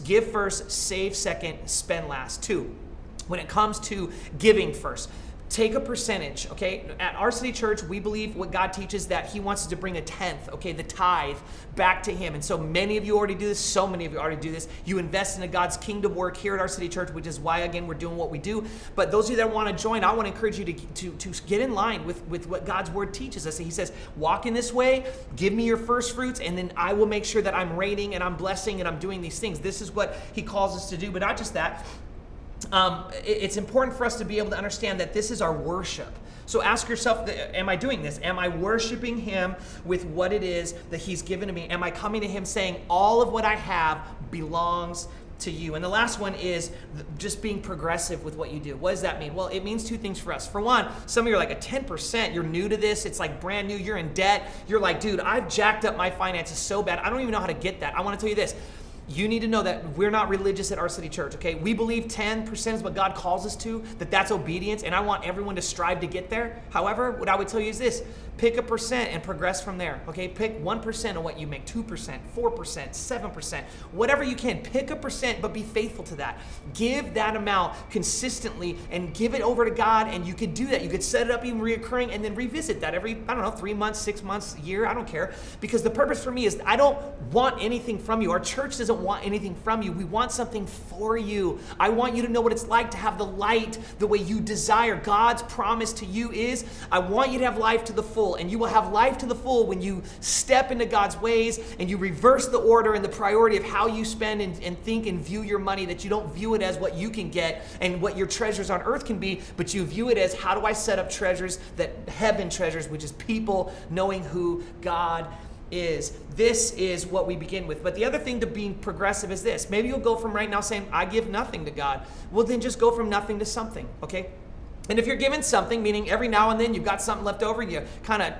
Give first, save second, spend last. 2, when it comes to giving first, take a percentage, okay? At OURCITY Church, we believe what God teaches, that he wants us to bring a tenth, okay, the tithe, back to him. And so many of you already do this. So many of you already do this. You invest into God's kingdom work here at OURCITY Church, which is why, again, we're doing what we do. But those of you that want to join, I want to encourage you to get in line with what God's word teaches us. He says, walk in this way, give me your first fruits, and then I will make sure that I'm reigning and I'm blessing and I'm doing these things. This is what he calls us to do. But not just that. It's important for us to be able to understand that this is our worship. So ask yourself, am I doing this? Am I worshiping him with what it is that he's given to me? Am I coming to him saying, all of what I have belongs to you? And the last one is just being progressive with what you do. What does that mean? Well, it means 2 things for us. For one, some of you are like a 10%. You're new to this. It's like brand new. You're in debt. You're like, dude, I've jacked up my finances so bad. I don't even know how to get that. I want to tell you this. you need to know that we're not religious at Our City Church, okay? We believe 10% is what God calls us to, that's obedience, and I want everyone to strive to get there. However, what I would tell you is this: pick a percent and progress from there, okay? Pick 1% of what you make, 2%, 4%, 7%, whatever you can. Pick a percent, but be faithful to that. Give that amount consistently and give it over to God, and you could do that. You could set it up even reoccurring and then revisit that every, 3 months, 6 months, a year, I don't care. Because the purpose for me is I don't want anything from you. Our church doesn't want anything from you. We want something for you. I want you to know what it's like to have the light the way you desire. God's promise to you is, I want you to have life to the full. And you will have life to the full when you step into God's ways and you reverse the order and the priority of how you spend and think and view your money, that you don't view it as what you can get and what your treasures on earth can be, but you view it as, how do I set up treasures that heaven treasures, which is people knowing who God is. This is what we begin with. But the other thing to being progressive is this. Maybe you'll go from right now saying, I give nothing to God. Well, then just go from nothing to something, okay? And if you're given something, meaning every now and then you've got something left over, you kind of,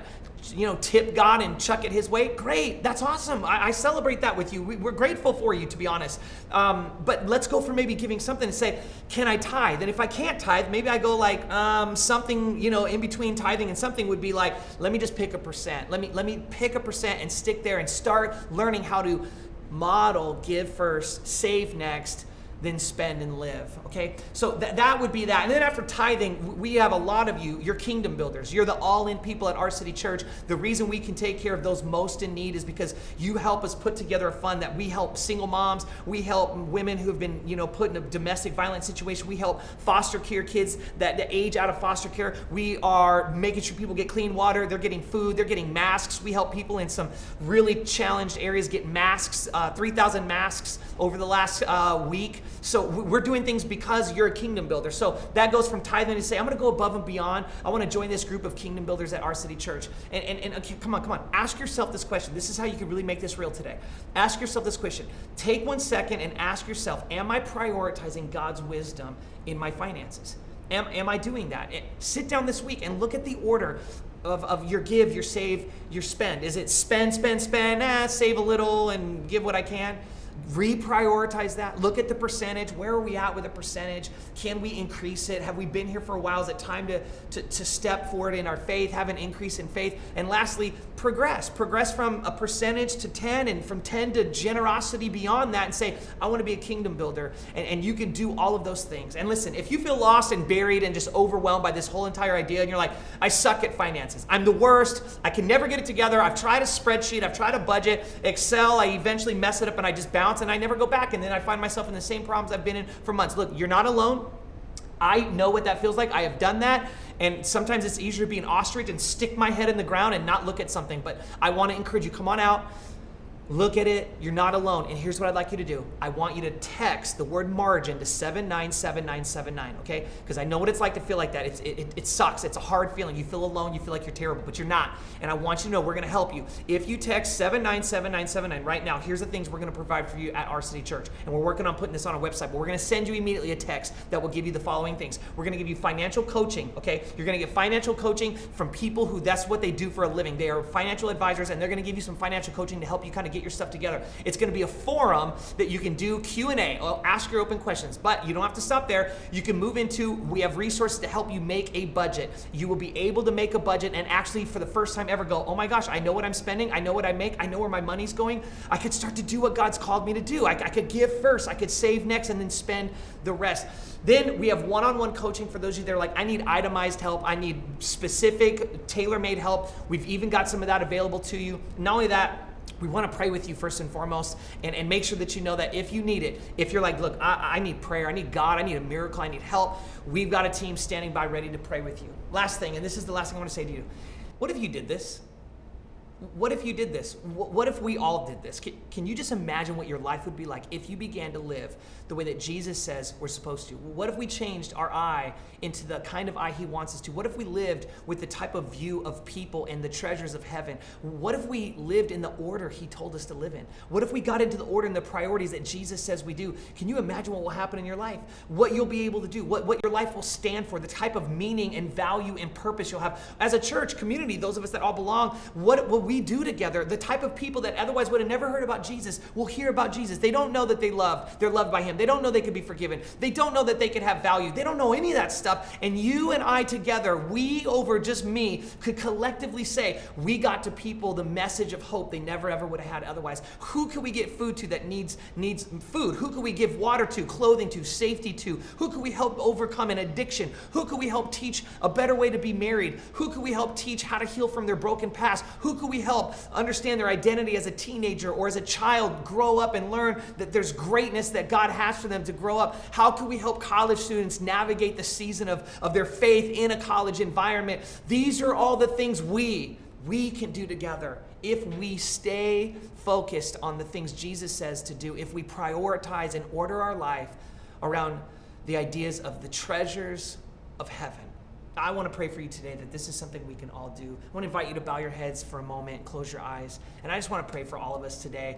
tip God and chuck it his way, great. That's awesome. I celebrate that with you. We're grateful for you, to be honest. But let's go for maybe giving something and say, can I tithe? And if I can't tithe, maybe I go like something, in between tithing and something would be like, let me just pick a percent. Let me pick a percent and stick there and start learning how to model, give first, save next, then spend and live, okay? So that would be that. And then after tithing, we have a lot of you, you're kingdom builders. You're the all-in people at Our City Church. The reason we can take care of those most in need is because you help us put together a fund that we help single moms, we help women who have been, put in a domestic violence situation, we help foster care kids that age out of foster care. We are making sure people get clean water, they're getting food, they're getting masks. We help people in some really challenged areas get masks, 3,000 masks over the last week. So we're doing things because you're a kingdom builder. So that goes from tithing to say, I'm going to go above and beyond. I want to join this group of kingdom builders at Our City Church. And okay, come on. Ask yourself this question. This is how you can really make this real today. Ask yourself this question. Take 1 second and ask yourself, am I prioritizing God's wisdom in my finances? Am I doing that? Sit down this week and look at the order of your give, your save, your spend. Is it spend, save a little and give what I can? Reprioritize that. Look at the percentage. Where are we at with the percentage? Can we increase it? Have we been here for a while? Is it time to step forward in our faith, have an increase in faith? And lastly, progress from a percentage to 10 and from 10 to generosity beyond that, and say, I want to be a kingdom builder. And you can do all of those things. And listen, if you feel lost and buried and just overwhelmed by this whole entire idea, and you're like, I suck at finances, I'm the worst, I can never get it together, I've tried a spreadsheet, I've tried a budget, Excel, I eventually mess it up and I just bounce and I never go back, and then I find myself in the same problems I've been in for months. Look, you're not alone. I know what that feels like. I have done that. And sometimes it's easier to be an ostrich and stick my head in the ground and not look at something. But I want to encourage you, come on out. Look at it. You're not alone. And here's what I'd like you to do. I want you to text the word margin to 797979, okay? Because I know what it's like to feel like that. It sucks. It's a hard feeling. You feel alone. You feel like you're terrible, but you're not. And I want you to know we're going to help you. If you text 797979 right now, here's the things we're going to provide for you at Our City Church. And we're working on putting this on a website, but we're going to send you immediately a text that will give you the following things. We're going to give you financial coaching, okay? You're going to get financial coaching from people who that's what they do for a living. They are financial advisors, and they're going to give you some financial coaching to help you kind of get your stuff together. It's going to be a forum that you can do Q&A, ask your open questions, but you don't have to stop there. You can move into, we have resources to help you make a budget. You will be able to make a budget and actually for the first time ever go, oh my gosh, I know what I'm spending, I know what I make, I know where my money's going. I could start to do what God's called me to do. I could give first, I could save next, and then spend the rest. Then we have one-on-one coaching for those of you that are like, I need itemized help, I need specific tailor-made help. We've even got some of that available to you. Not only that, we want to pray with you first and foremost and make sure that you know that if you need it, if you're like, look, I need prayer, I need God, I need a miracle, I need help, we've got a team standing by ready to pray with you. Last thing, and this is the last thing I want to say to you. What if you did this? What if you did this? What if we all did this? Can you just imagine what your life would be like if you began to live the way that Jesus says we're supposed to? What if we changed our eye into the kind of eye he wants us to? What if we lived with the type of view of people and the treasures of heaven? What if we lived in the order he told us to live in? What if we got into the order and the priorities that Jesus says we do? Can you imagine what will happen in your life? What you'll be able to do? What your life will stand for? The type of meaning and value and purpose you'll have. As a church community, those of us that all belong, what we do together, the type of people that otherwise would have never heard about Jesus will hear about Jesus. They don't know that they're loved by him. They don't know they could be forgiven. They don't know that they could have value. They don't know any of that stuff. And you and I together, we over just me, could collectively say, we got to people the message of hope they never ever would have had otherwise. Who could we get food to that needs food? Who could we give water to, clothing to, safety to? Who could we help overcome an addiction? Who could we help teach a better way to be married? Who could we help teach how to heal from their broken past? Who could we help understand their identity as a teenager or as a child, grow up and learn that there's greatness that God has for them to grow up? How can we help college students navigate the season of their faith in a college environment? These are all the things we can do together if we stay focused on the things Jesus says to do, if we prioritize and order our life around the ideas of the treasures of heaven. I want to pray for you today that this is something we can all do. I want to invite you to bow your heads for a moment, close your eyes, and I just want to pray for all of us today.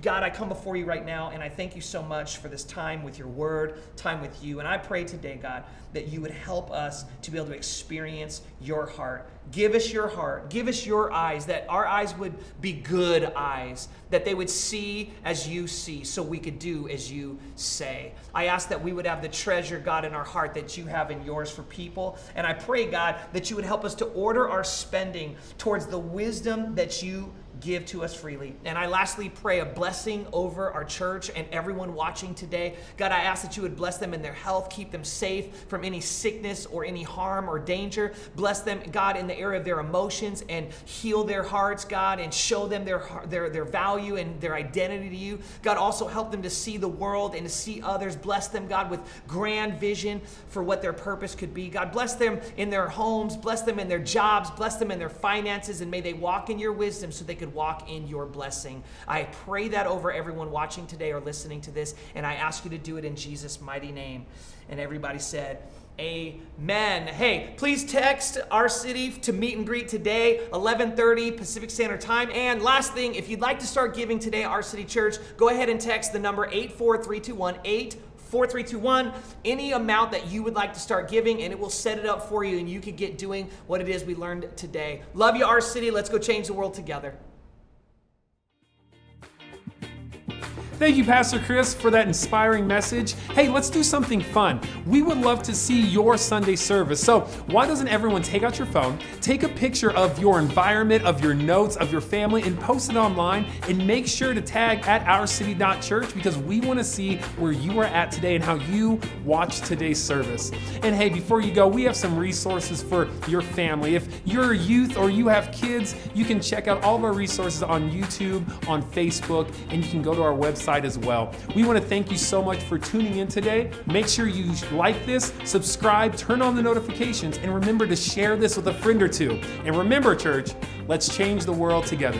God, I come before you right now, and I thank you so much for this time with your word, time with you, and I pray today, God, that you would help us to be able to experience your heart. Give us your heart. Give us your eyes, that our eyes would be good eyes, that they would see as you see, so we could do as you say. I ask that we would have the treasure, God, in our heart that you have in yours for people. And I pray, God, that you would help us to order our spending towards the wisdom that you give to us freely. And I lastly pray a blessing over our church and everyone watching today. God, I ask that you would bless them in their health, keep them safe from any sickness or any harm or danger. Bless them, God, in the area of their emotions and heal their hearts, God, and show them their value and their identity to you. God, also help them to see the world and to see others. Bless them, God, with grand vision for what their purpose could be. God, bless them in their homes, bless them in their jobs, bless them in their finances, and may they walk in your wisdom so they could walk in your blessing. I pray that over everyone watching today or listening to this, and I ask you to do it in Jesus' mighty name. And everybody said, amen. Hey, please text our city to meet and greet today, 11:30 Pacific Standard Time. And last thing, if you'd like to start giving today, Our City Church, go ahead and text the number 84321, 84321, any amount that you would like to start giving, and it will set it up for you, and you can get doing what it is we learned today. Love you, Our City. Let's go change the world together. Thank you, Pastor Chris, for that inspiring message. Hey, let's do something fun. We would love to see your Sunday service. So why doesn't everyone take out your phone, take a picture of your environment, of your notes, of your family, and post it online, and make sure to tag at OurCity.Church, because we want to see where you are at today and how you watch today's service. And hey, before you go, we have some resources for your family. If you're a youth or you have kids, you can check out all of our resources on YouTube, on Facebook, and you can go to our website as well. We want to thank you so much for tuning in today. Make sure you like this, subscribe, turn on the notifications, and remember to share this with a friend or two. And remember, church, let's change the world together.